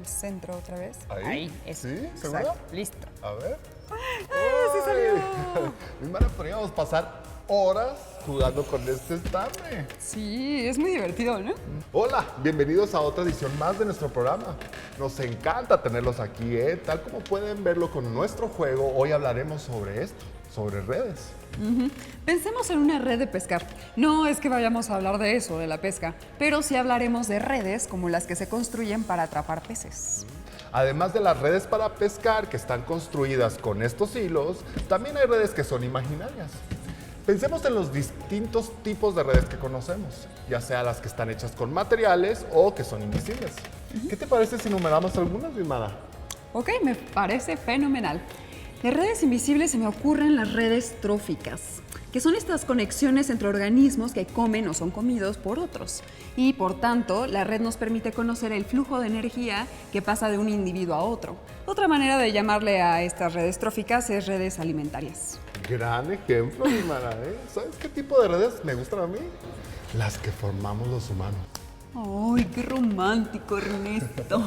el centro otra vez. Ahí, eso. ¿Sí? ¿Seguro? Exacto, listo. A ver. ¡Sí salió! Mi hermana, podríamos pasar horas jugando con este estambre. Sí, es muy divertido, ¿no? Hola, bienvenidos a otra edición más de nuestro programa. Nos encanta tenerlos aquí, ¿eh? Tal como pueden verlo con nuestro juego, hoy hablaremos sobre esto, sobre redes. Pensemos en una red de pescar. No es que vayamos a hablar de eso, de la pesca, pero sí hablaremos de redes como las que se construyen para atrapar peces. Además de las redes para pescar que están construidas con estos hilos, también hay redes que son imaginarias. Pensemos en los distintos tipos de redes que conocemos, ya sea las que están hechas con materiales o que son invisibles. ¿Qué te parece si numeramos algunas, mi hermana? Ok, me parece fenomenal. De redes invisibles se me ocurren las redes tróficas, que son estas conexiones entre organismos que comen o son comidos por otros. Y por tanto, la red nos permite conocer el flujo de energía que pasa de un individuo a otro. Otra manera de llamarle a estas redes tróficas es redes alimentarias. Gran ejemplo, mi hermana, ¿eh? ¿Sabes qué tipo de redes me gustan a mí? Las que formamos los humanos. ¡Ay, qué romántico, Ernesto!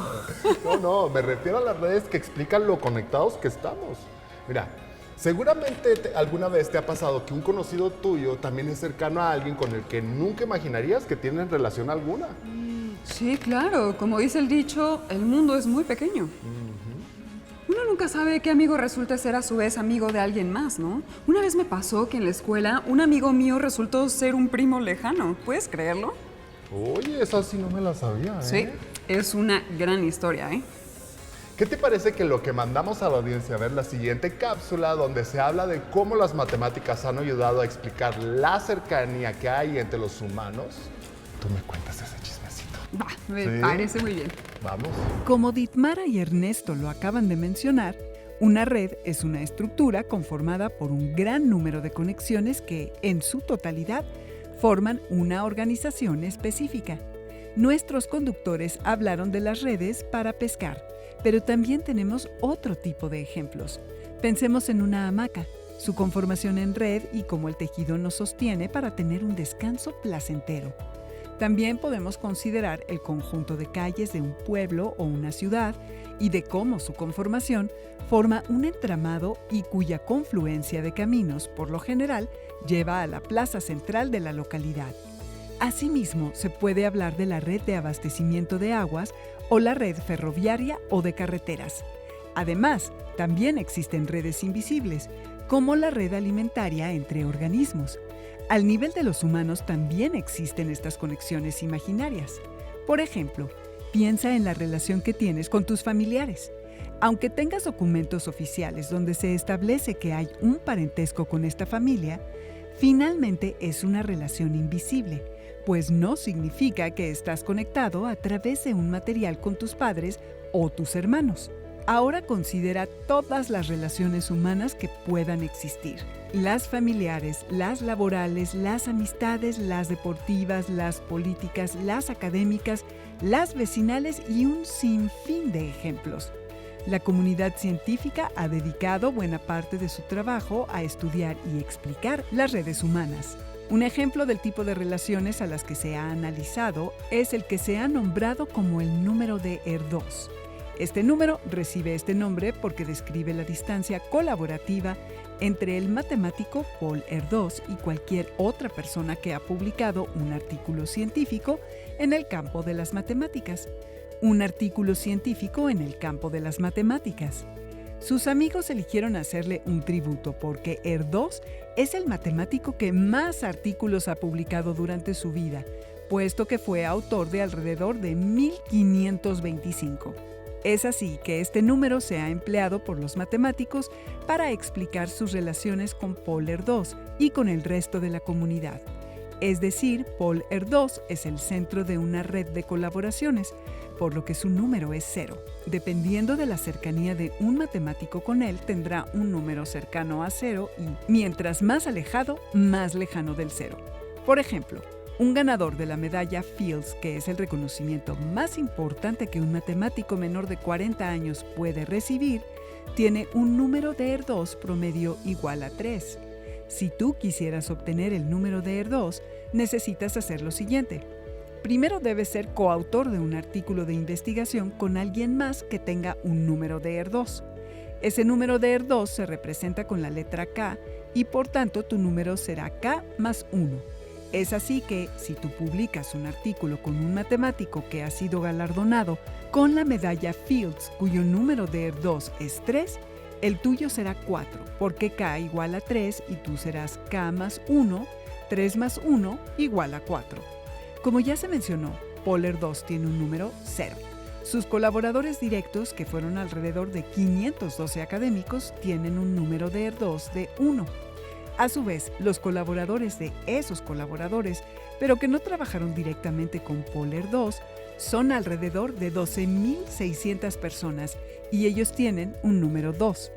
No, me refiero a las redes que explican lo conectados que estamos. Mira, seguramente alguna vez te ha pasado que un conocido tuyo también es cercano a alguien con el que nunca imaginarías que tienen relación alguna. Sí, claro. Como dice el dicho, el mundo es muy pequeño. Uno nunca sabe qué amigo resulta ser a su vez amigo de alguien más, ¿no? Una vez me pasó que en la escuela un amigo mío resultó ser un primo lejano. ¿Puedes creerlo? Oye, esa sí no me la sabía, ¿eh? Sí, es una gran historia, ¿eh? ¿Qué te parece que lo que mandamos a la audiencia a ver la siguiente cápsula donde se habla de cómo las matemáticas han ayudado a explicar la cercanía que hay entre los humanos? Tú me cuentas ese chismecito. Va, me ¿Sí? parece muy bien. Vamos. Como Ditmara y Ernesto lo acaban de mencionar, una red es una estructura conformada por un gran número de conexiones que, en su totalidad, forman una organización específica. Nuestros conductores hablaron de las redes para pescar, pero también tenemos otro tipo de ejemplos. Pensemos en una hamaca, su conformación en red y cómo el tejido nos sostiene para tener un descanso placentero. También podemos considerar el conjunto de calles de un pueblo o una ciudad y de cómo su conformación forma un entramado y cuya confluencia de caminos, por lo general, lleva a la plaza central de la localidad. Asimismo, se puede hablar de la red de abastecimiento de aguas o la red ferroviaria o de carreteras. Además, también existen redes invisibles, como la red alimentaria entre organismos. Al nivel de los humanos también existen estas conexiones imaginarias. Por ejemplo, piensa en la relación que tienes con tus familiares. Aunque tengas documentos oficiales donde se establece que hay un parentesco con esta familia, finalmente es una relación invisible, pues no significa que estás conectado a través de un material con tus padres o tus hermanos. Ahora considera todas las relaciones humanas que puedan existir. Las familiares, las laborales, las amistades, las deportivas, las políticas, las académicas, las vecinales y un sinfín de ejemplos. La comunidad científica ha dedicado buena parte de su trabajo a estudiar y explicar las redes humanas. Un ejemplo del tipo de relaciones a las que se ha analizado es el que se ha nombrado como el número de Erdős. Este número recibe este nombre porque describe la distancia colaborativa entre el matemático Paul Erdős y cualquier otra persona que ha publicado un artículo científico en el campo de las matemáticas. Un artículo científico en el campo de las matemáticas. Sus amigos eligieron hacerle un tributo porque Erdős es el matemático que más artículos ha publicado durante su vida, puesto que fue autor de alrededor de 1525. Es así que este número se ha empleado por los matemáticos para explicar sus relaciones con Paul Erdős y con el resto de la comunidad. Es decir, Paul Erdős es el centro de una red de colaboraciones, por lo que su número es 0. Dependiendo de la cercanía de un matemático con él, tendrá un número cercano a 0 y, mientras más alejado, más lejano del 0. Por ejemplo, un ganador de la medalla Fields, que es el reconocimiento más importante que un matemático menor de 40 años puede recibir, tiene un número de Erdős promedio igual a 3. Si tú quisieras obtener el número de Erdős, necesitas hacer lo siguiente. Primero debes ser coautor de un artículo de investigación con alguien más que tenga un número de ER2. Ese número de ER2 se representa con la letra K y por tanto tu número será K más 1. Es así que si tú publicas un artículo con un matemático que ha sido galardonado con la medalla Fields cuyo número de ER2 es 3, el tuyo será 4 porque K igual a 3 y tú serás K más 1, 3 más 1 igual a 4. Como ya se mencionó, Paul ER2 tiene un número 0. Sus colaboradores directos, que fueron alrededor de 512 académicos, tienen un número de ER2 de 1. A su vez, los colaboradores de esos colaboradores, pero que no trabajaron directamente con Paul ER2, son alrededor de 12.600 personas y ellos tienen un número 2.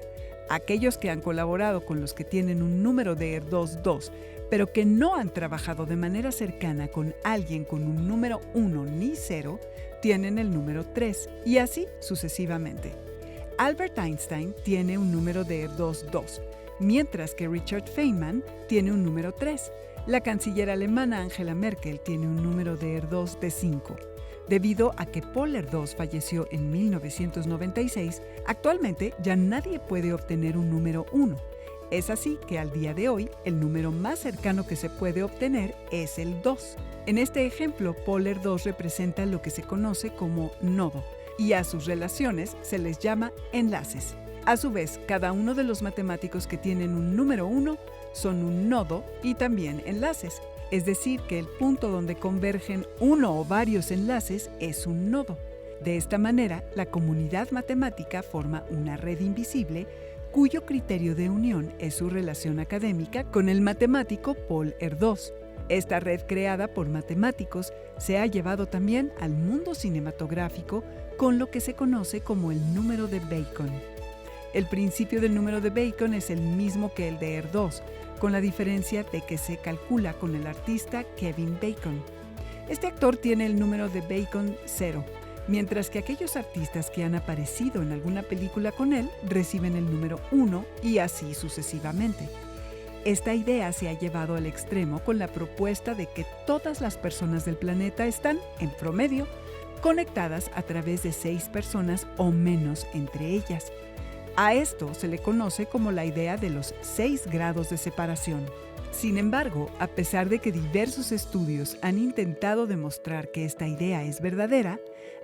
Aquellos que han colaborado con los que tienen un número de ER2 2, pero que no han trabajado de manera cercana con alguien con un número 1 ni 0, tienen el número 3 y así sucesivamente. Albert Einstein tiene un número de ER2 2, mientras que Richard Feynman tiene un número 3. La canciller alemana Angela Merkel tiene un número de ER2 de 5. Debido a que Paul ER2 falleció en 1996, actualmente ya nadie puede obtener un número 1. Es así que al día de hoy, el número más cercano que se puede obtener es el 2. En este ejemplo, Paul ER2 representa lo que se conoce como nodo, y a sus relaciones se les llama enlaces. A su vez, cada uno de los matemáticos que tienen un número 1 son un nodo y también enlaces, es decir, que el punto donde convergen uno o varios enlaces es un nodo. De esta manera, la comunidad matemática forma una red invisible cuyo criterio de unión es su relación académica con el matemático Paul ER2. Esta red creada por matemáticos se ha llevado también al mundo cinematográfico con lo que se conoce como el número de Bacon. El principio del número de Bacon es el mismo que el de ER2, con la diferencia de que se calcula con el artista Kevin Bacon. Este actor tiene el número de Bacon 0, mientras que aquellos artistas que han aparecido en alguna película con él reciben el número 1 y así sucesivamente. Esta idea se ha llevado al extremo con la propuesta de que todas las personas del planeta están, en promedio, conectadas a través de 6 personas o menos entre ellas. A esto se le conoce como la idea de los 6 grados de separación. Sin embargo, a pesar de que diversos estudios han intentado demostrar que esta idea es verdadera,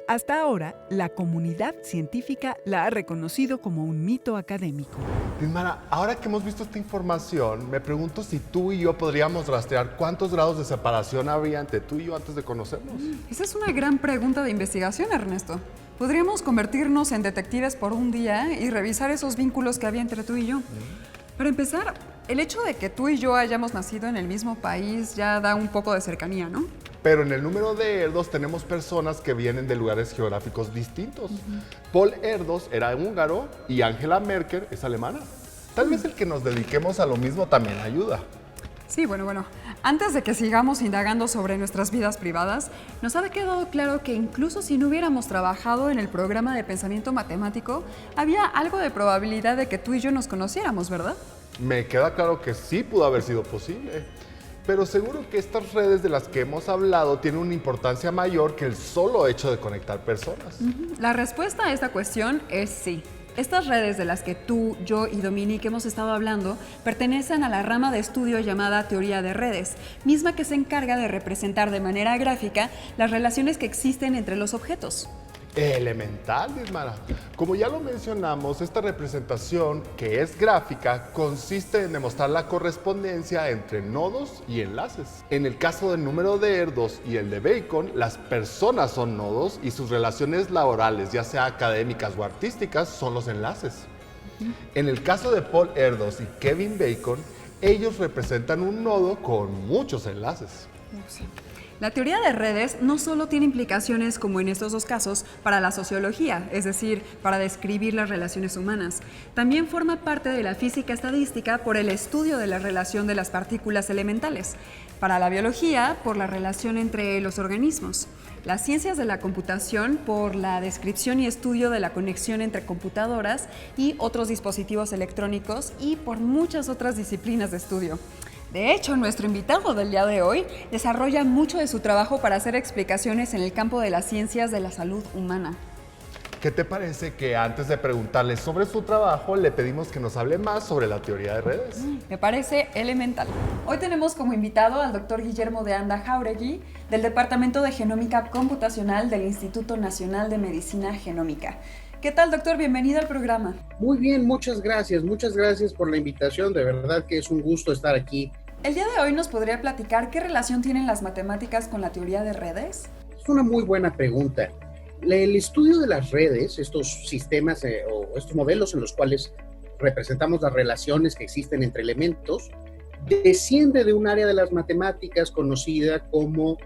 hasta ahora la comunidad científica la ha reconocido como un mito académico. Ismara, ahora que hemos visto esta información, me pregunto si tú y yo podríamos rastrear cuántos grados de separación habría entre tú y yo antes de conocernos. Esa es una gran pregunta de investigación, Ernesto. Podríamos convertirnos en detectives por un día y revisar esos vínculos que había entre tú y yo. Para empezar, el hecho de que tú y yo hayamos nacido en el mismo país ya da un poco de cercanía, ¿no? Pero en el número de ER2 tenemos personas que vienen de lugares geográficos distintos. Paul ER2 era húngaro y Angela Merkel es alemana. Tal vez el que nos dediquemos a lo mismo también ayuda. Sí, bueno. Antes de que sigamos indagando sobre nuestras vidas privadas, nos ha quedado claro que incluso si no hubiéramos trabajado en el programa de pensamiento matemático, había algo de probabilidad de que tú y yo nos conociéramos, ¿verdad? Me queda claro que sí pudo haber sido posible. Pero seguro que estas redes de las que hemos hablado tienen una importancia mayor que el solo hecho de conectar personas. La respuesta a esta cuestión es sí. Estas redes de las que tú, yo y Dominique hemos estado hablando pertenecen a la rama de estudio llamada teoría de redes, misma que se encarga de representar de manera gráfica las relaciones que existen entre los objetos. Elemental, Ismara. Como ya lo mencionamos, esta representación, que es gráfica, consiste en demostrar la correspondencia entre nodos y enlaces. En el caso del número de ER2 y el de Bacon, las personas son nodos y sus relaciones laborales, ya sea académicas o artísticas, son los enlaces. En el caso de Paul ER2 y Kevin Bacon, ellos representan un nodo con muchos enlaces. Sí. La teoría de redes no solo tiene implicaciones, como en estos dos casos, para la sociología, es decir, para describir las relaciones humanas. También forma parte de la física estadística por el estudio de la relación de las partículas elementales. Para la biología, por la relación entre los organismos. Las ciencias de la computación, por la descripción y estudio de la conexión entre computadoras y otros dispositivos electrónicos, y por muchas otras disciplinas de estudio. De hecho, nuestro invitado del día de hoy desarrolla mucho de su trabajo para hacer explicaciones en el campo de las ciencias de la salud humana. ¿Qué te parece que antes de preguntarle sobre su trabajo, le pedimos que nos hable más sobre la teoría de redes? Me parece elemental. Hoy tenemos como invitado al doctor Guillermo de Anda Jáuregui, del Departamento de Genómica Computacional del Instituto Nacional de Medicina Genómica. ¿Qué tal, doctor? Bienvenido al programa. Muy bien, muchas gracias por la invitación, de verdad que es un gusto estar aquí. El día de hoy nos podría platicar qué relación tienen las matemáticas con la teoría de redes. Es una muy buena pregunta. El estudio de las redes, estos sistemas o estos modelos en los cuales representamos las relaciones que existen entre elementos, desciende de un área de las matemáticas conocida como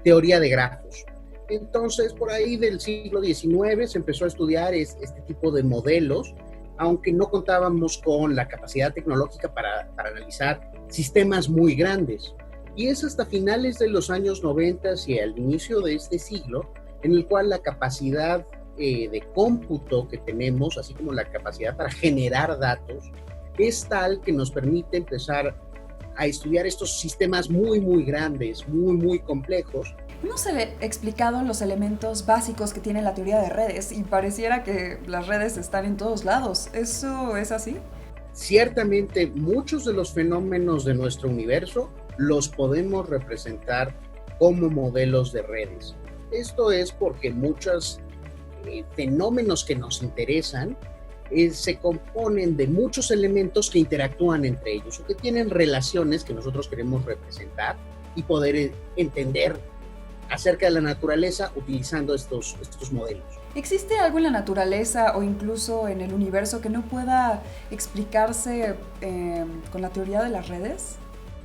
teoría de grafos. Entonces, por ahí del siglo XIX se empezó a estudiar este tipo de modelos, aunque no contábamos con la capacidad tecnológica para analizar sistemas muy grandes. Y es hasta finales de los años 90 y al inicio de este siglo, en el cual la capacidad de cómputo que tenemos, así como la capacidad para generar datos, es tal que nos permite empezar a estudiar estos sistemas muy, muy grandes, muy, muy complejos. Hemos explicado los elementos básicos que tiene la teoría de redes y pareciera que las redes están en todos lados. ¿Eso es así? Ciertamente, muchos de los fenómenos de nuestro universo los podemos representar como modelos de redes. Esto es porque muchos fenómenos que nos interesan se componen de muchos elementos que interactúan entre ellos o que tienen relaciones que nosotros queremos representar y poder entender acerca de la naturaleza utilizando estos modelos. ¿Existe algo en la naturaleza o incluso en el universo que no pueda explicarse con la teoría de las redes?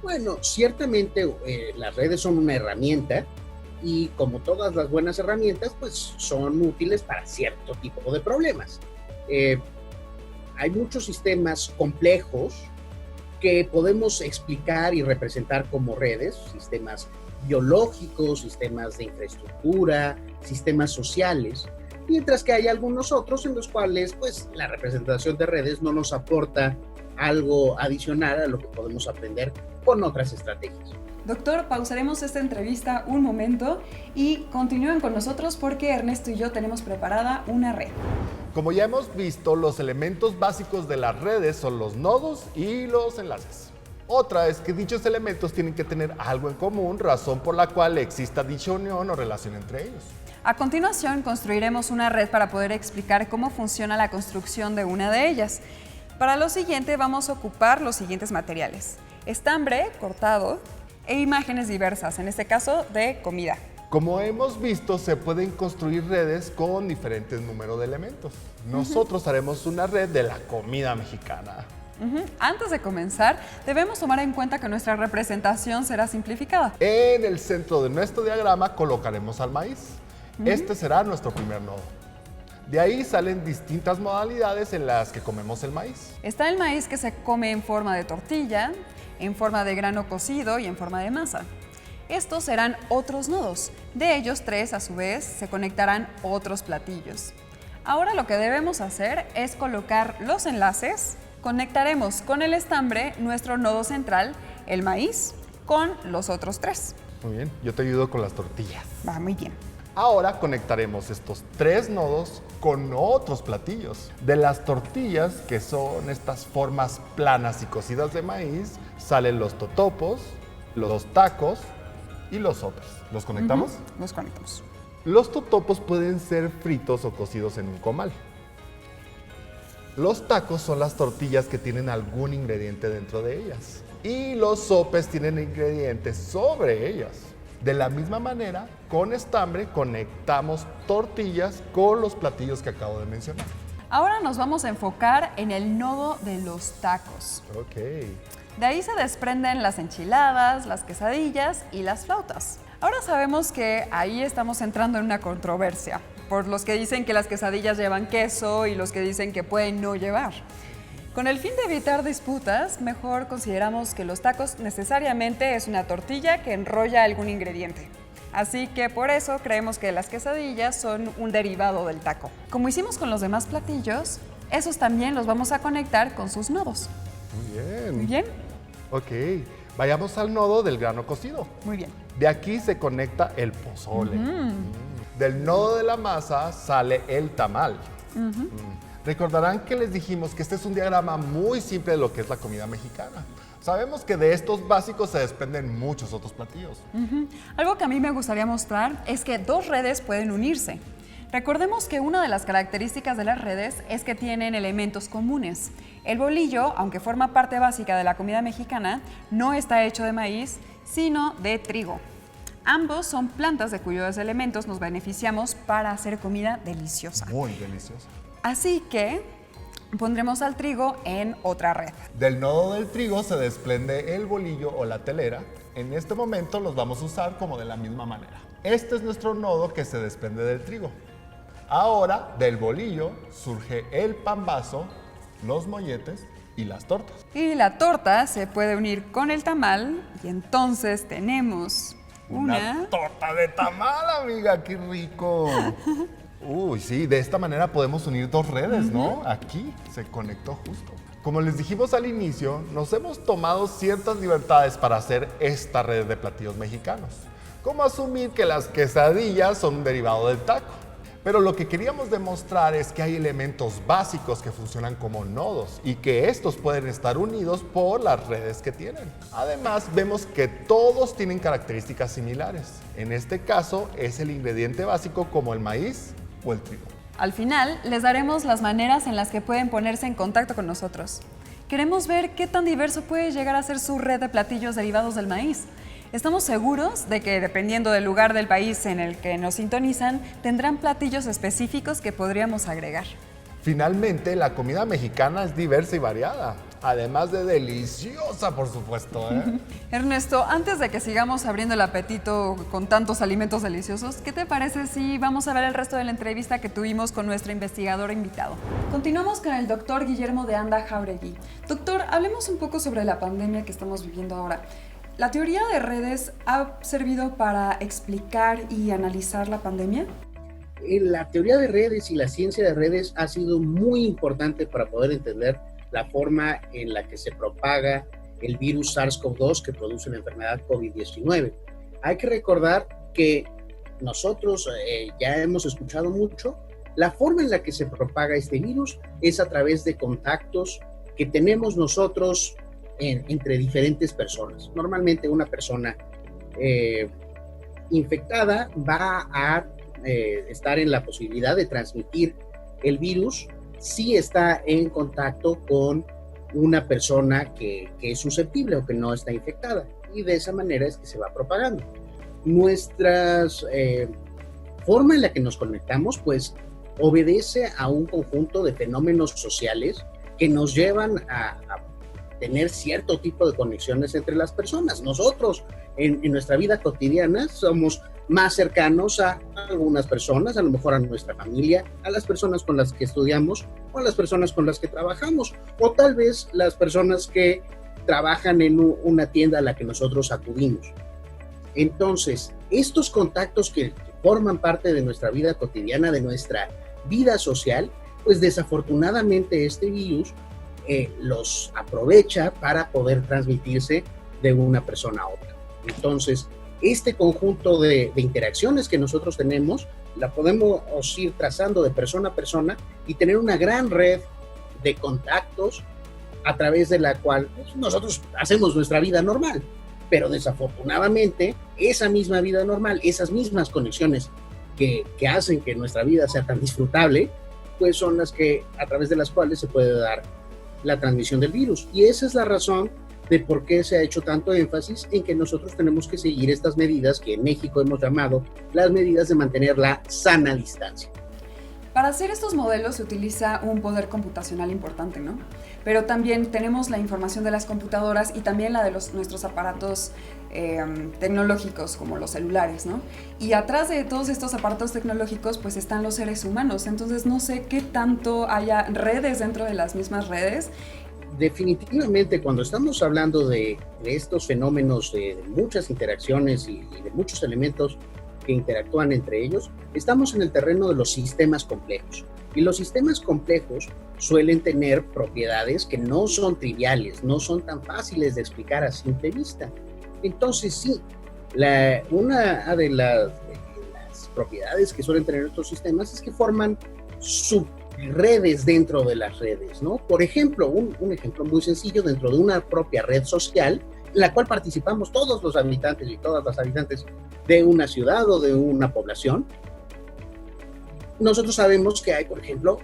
Bueno, ciertamente las redes son una herramienta y como todas las buenas herramientas, pues son útiles para cierto tipo de problemas. Hay muchos sistemas complejos que podemos explicar y representar como redes, sistemas biológicos, sistemas de infraestructura, sistemas sociales, mientras que hay algunos otros en los cuales pues la representación de redes no nos aporta algo adicional a lo que podemos aprender con otras estrategias. Doctor, pausaremos esta entrevista un momento y continúen con nosotros porque Ernesto y yo tenemos preparada una red. Como ya hemos visto, los elementos básicos de las redes son los nodos y los enlaces. Otra es que dichos elementos tienen que tener algo en común, razón por la cual exista dicha unión o relación entre ellos. A continuación, construiremos una red para poder explicar cómo funciona la construcción de una de ellas. Para lo siguiente vamos a ocupar los siguientes materiales: estambre cortado e imágenes diversas, en este caso de comida. Como hemos visto, se pueden construir redes con diferentes números de elementos. Nosotros haremos una red de la comida mexicana. Antes de comenzar, debemos tomar en cuenta que nuestra representación será simplificada. En el centro de nuestro diagrama colocaremos al maíz. Este será nuestro primer nodo. De ahí salen distintas modalidades en las que comemos el maíz. Está el maíz que se come en forma de tortilla, en forma de grano cocido y en forma de masa. Estos serán otros nodos. De ellos 3, a su vez, se conectarán otros platillos. Ahora lo que debemos hacer es colocar los enlaces. Conectaremos con el estambre nuestro nodo central, el maíz, con los otros 3. Muy bien, yo te ayudo con las tortillas. Va muy bien. Ahora conectaremos estos 3 nodos con otros platillos. De las tortillas, que son estas formas planas y cocidas de maíz, salen los totopos, los tacos y los sopes. ¿Los conectamos? Los conectamos. Los totopos pueden ser fritos o cocidos en un comal. Los tacos son las tortillas que tienen algún ingrediente dentro de ellas. Y los sopes tienen ingredientes sobre ellas. De la misma manera, con estambre conectamos tortillas con los platillos que acabo de mencionar. Ahora nos vamos a enfocar en el nodo de los tacos. Ok. De ahí se desprenden las enchiladas, las quesadillas y las flautas. Ahora sabemos que ahí estamos entrando en una controversia, por los que dicen que las quesadillas llevan queso y los que dicen que pueden no llevar. Con el fin de evitar disputas, mejor consideramos que los tacos necesariamente es una tortilla que enrolla algún ingrediente. Así que por eso creemos que las quesadillas son un derivado del taco. Como hicimos con los demás platillos, esos también los vamos a conectar con sus nodos. Muy bien. Muy bien. Ok. Vayamos al nodo del grano cocido. Muy bien. De aquí se conecta el pozole. Del nodo de la masa sale el tamal. Recordarán que les dijimos que este es un diagrama muy simple de lo que es la comida mexicana. Sabemos que de estos básicos se desprenden muchos otros platillos. Algo que a mí me gustaría mostrar es que dos redes pueden unirse. Recordemos que una de las características de las redes es que tienen elementos comunes. El bolillo, aunque forma parte básica de la comida mexicana, no está hecho de maíz, sino de trigo. Ambos son plantas de cuyos elementos nos beneficiamos para hacer comida deliciosa. Muy deliciosa. Así que pondremos al trigo en otra red. Del nodo del trigo se desprende el bolillo o la telera. En este momento los vamos a usar como de la misma manera. Este es nuestro nodo que se desprende del trigo. Ahora, del bolillo surge el pambazo, los molletes y las tortas. Y la torta se puede unir con el tamal y entonces tenemos Una torta de tamal, amiga, qué rico. Uy, sí, de esta manera podemos unir dos redes, ¿no? Aquí se conectó justo. Como les dijimos al inicio, nos hemos tomado ciertas libertades para hacer esta red de platillos mexicanos, como asumir que las quesadillas son un derivado del taco. Pero lo que queríamos demostrar es que hay elementos básicos que funcionan como nodos y que estos pueden estar unidos por las redes que tienen. Además, vemos que todos tienen características similares. En este caso, es el ingrediente básico como el maíz o el trigo. Al final, les daremos las maneras en las que pueden ponerse en contacto con nosotros. Queremos ver qué tan diverso puede llegar a ser su red de platillos derivados del maíz. Estamos seguros de que, dependiendo del lugar del país en el que nos sintonizan, tendrán platillos específicos que podríamos agregar. Finalmente, la comida mexicana es diversa y variada, además de deliciosa, por supuesto, ¿eh? Ernesto, antes de que sigamos abriendo el apetito con tantos alimentos deliciosos, ¿qué te parece si vamos a ver el resto de la entrevista que tuvimos con nuestro investigador invitado? Continuamos con el doctor Guillermo de Anda Jáuregui. Doctor, hablemos un poco sobre la pandemia que estamos viviendo ahora. ¿La teoría de redes ha servido para explicar y analizar la pandemia? La teoría de redes y la ciencia de redes ha sido muy importante para poder entender la forma en la que se propaga el virus SARS-CoV-2 que produce la enfermedad COVID-19. Hay que recordar que nosotros ya hemos escuchado mucho, la forma en la que se propaga este virus es a través de contactos que tenemos nosotros entre diferentes personas. Normalmente una persona infectada va a estar en la posibilidad de transmitir el virus si está en contacto con una persona que es susceptible o que no está infectada, y de esa manera es que se va propagando. Nuestra forma en la que nos conectamos pues obedece a un conjunto de fenómenos sociales que nos llevan a tener cierto tipo de conexiones entre las personas. Nosotros en nuestra vida cotidiana somos más cercanos a algunas personas, a lo mejor a nuestra familia, a las personas con las que estudiamos o a las personas con las que trabajamos, o tal vez las personas que trabajan en una tienda a la que nosotros acudimos. Entonces, estos contactos que forman parte de nuestra vida cotidiana, de nuestra vida social, pues desafortunadamente este virus los aprovecha para poder transmitirse de una persona a otra. Entonces, este conjunto de interacciones que nosotros tenemos, la podemos ir trazando de persona a persona y tener una gran red de contactos a través de la cual pues, nosotros hacemos nuestra vida normal. Pero desafortunadamente, esa misma vida normal, esas mismas conexiones que hacen que nuestra vida sea tan disfrutable, pues son las que, a través de las cuales se puede dar la transmisión del virus. Y esa es la razón de por qué se ha hecho tanto énfasis en que nosotros tenemos que seguir estas medidas que en México hemos llamado las medidas de mantener la sana distancia. Para hacer estos modelos se utiliza un poder computacional importante, ¿no? Pero también tenemos la información de las computadoras y también la de nuestros aparatos tecnológicos como los celulares, ¿no? Y atrás de todos estos aparatos tecnológicos pues están los seres humanos, entonces no sé qué tanto haya redes dentro de las mismas redes. Definitivamente, cuando estamos hablando de estos fenómenos de muchas interacciones y de muchos elementos que interactúan entre ellos, estamos en el terreno de los sistemas complejos. Y los sistemas complejos suelen tener propiedades que no son triviales, no son tan fáciles de explicar a simple vista. Entonces sí, una de las propiedades que suelen tener estos sistemas es que forman subredes dentro de las redes, ¿no? Por ejemplo, un ejemplo muy sencillo, dentro de una propia red social, en la cual participamos todos los habitantes y todas las habitantes de una ciudad o de una población, nosotros sabemos que hay, por ejemplo,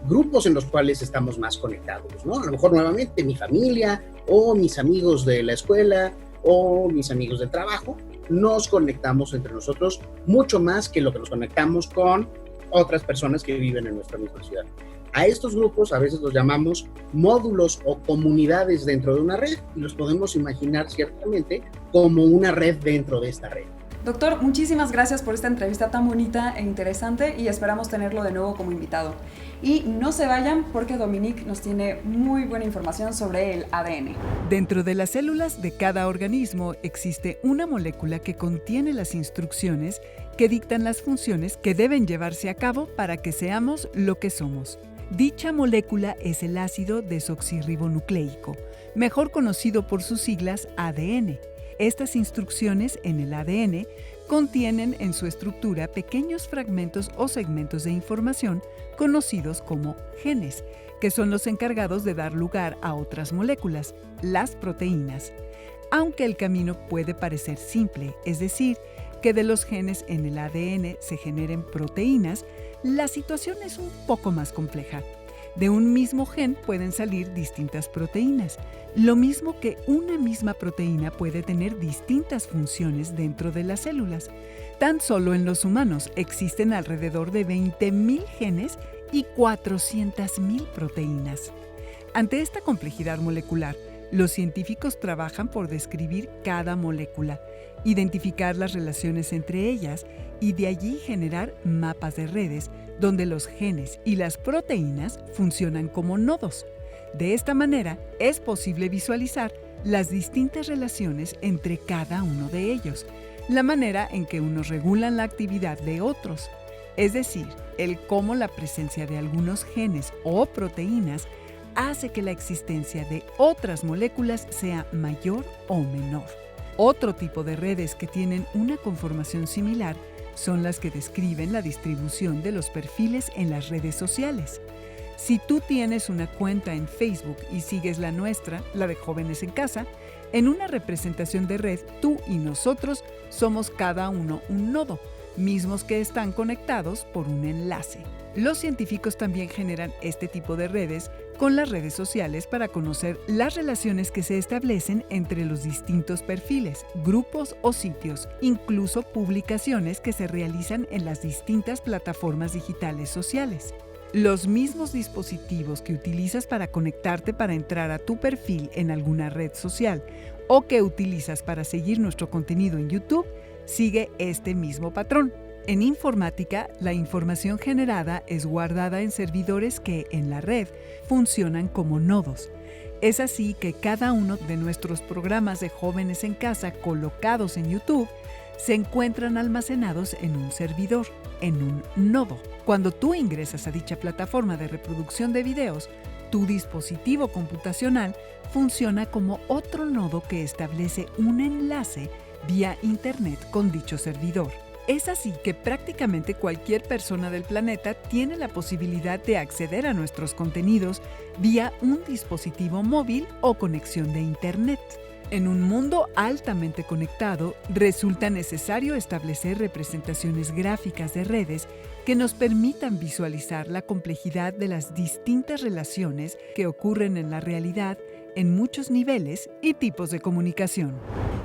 grupos en los cuales estamos más conectados, ¿no? A lo mejor nuevamente mi familia o mis amigos de la escuela o mis amigos del trabajo, nos conectamos entre nosotros mucho más que lo que nos conectamos con otras personas que viven en nuestra misma ciudad. A estos grupos a veces los llamamos módulos o comunidades dentro de una red y los podemos imaginar ciertamente como una red dentro de esta red. Doctor, muchísimas gracias por esta entrevista tan bonita e interesante y esperamos tenerlo de nuevo como invitado. Y no se vayan porque Dominique nos tiene muy buena información sobre el ADN. Dentro de las células de cada organismo existe una molécula que contiene las instrucciones que dictan las funciones que deben llevarse a cabo para que seamos lo que somos. Dicha molécula es el ácido desoxirribonucleico, mejor conocido por sus siglas ADN. Estas instrucciones en el ADN contienen en su estructura pequeños fragmentos o segmentos de información conocidos como genes, que son los encargados de dar lugar a otras moléculas, las proteínas. Aunque el camino puede parecer simple, es decir, que de los genes en el ADN se generen proteínas, la situación es un poco más compleja. De un mismo gen pueden salir distintas proteínas, lo mismo que una misma proteína puede tener distintas funciones dentro de las células. Tan solo en los humanos existen alrededor de 20.000 genes y 400.000 proteínas. Ante esta complejidad molecular, los científicos trabajan por describir cada molécula, identificar las relaciones entre ellas y de allí generar mapas de redes donde los genes y las proteínas funcionan como nodos. De esta manera, es posible visualizar las distintas relaciones entre cada uno de ellos, la manera en que unos regulan la actividad de otros, es decir, el cómo la presencia de algunos genes o proteínas hace que la existencia de otras moléculas sea mayor o menor. Otro tipo de redes que tienen una conformación similar son las que describen la distribución de los perfiles en las redes sociales. Si tú tienes una cuenta en Facebook y sigues la nuestra, la de Jóvenes en Casa, en una representación de red, tú y nosotros somos cada uno un nodo, mismos que están conectados por un enlace. Los científicos también generan este tipo de redes con las redes sociales para conocer las relaciones que se establecen entre los distintos perfiles, grupos o sitios, incluso publicaciones que se realizan en las distintas plataformas digitales sociales. Los mismos dispositivos que utilizas para conectarte para entrar a tu perfil en alguna red social o que utilizas para seguir nuestro contenido en YouTube, sigue este mismo patrón. En informática, la información generada es guardada en servidores que, en la red, funcionan como nodos. Es así que cada uno de nuestros programas de Jóvenes en Casa colocados en YouTube se encuentran almacenados en un servidor, en un nodo. Cuando tú ingresas a dicha plataforma de reproducción de videos, tu dispositivo computacional funciona como otro nodo que establece un enlace vía Internet con dicho servidor. Es así que prácticamente cualquier persona del planeta tiene la posibilidad de acceder a nuestros contenidos vía un dispositivo móvil o conexión de Internet. En un mundo altamente conectado, resulta necesario establecer representaciones gráficas de redes que nos permitan visualizar la complejidad de las distintas relaciones que ocurren en la realidad en muchos niveles y tipos de comunicación.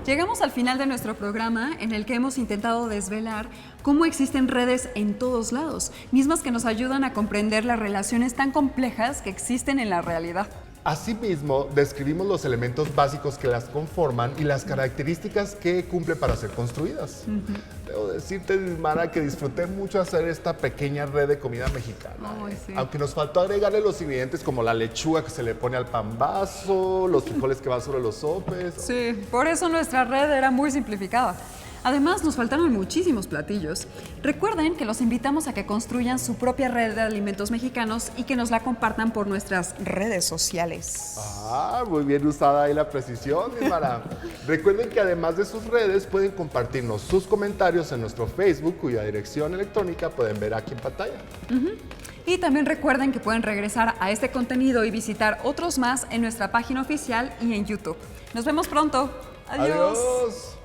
Llegamos al final de nuestro programa en el que hemos intentado desvelar cómo existen redes en todos lados, mismas que nos ayudan a comprender las relaciones tan complejas que existen en la realidad. Asimismo, describimos los elementos básicos que las conforman y las características que cumplen para ser construidas. Debo decirte, Mara, que disfruté mucho hacer esta pequeña red de comida mexicana. Sí. Aunque nos faltó agregarle los ingredientes como la lechuga que se le pone al pambazo, los frijoles que van sobre los sopes. Sí, por eso nuestra red era muy simplificada. Además, nos faltaron muchísimos platillos. Recuerden que los invitamos a que construyan su propia red de alimentos mexicanos y que nos la compartan por nuestras redes sociales. Ah, muy bien usada ahí la precisión, mi Mara. Recuerden que además de sus redes, pueden compartirnos sus comentarios en nuestro Facebook, cuya dirección electrónica pueden ver aquí en pantalla. Y también recuerden que pueden regresar a este contenido y visitar otros más en nuestra página oficial y en YouTube. Nos vemos pronto. Adiós. Adiós.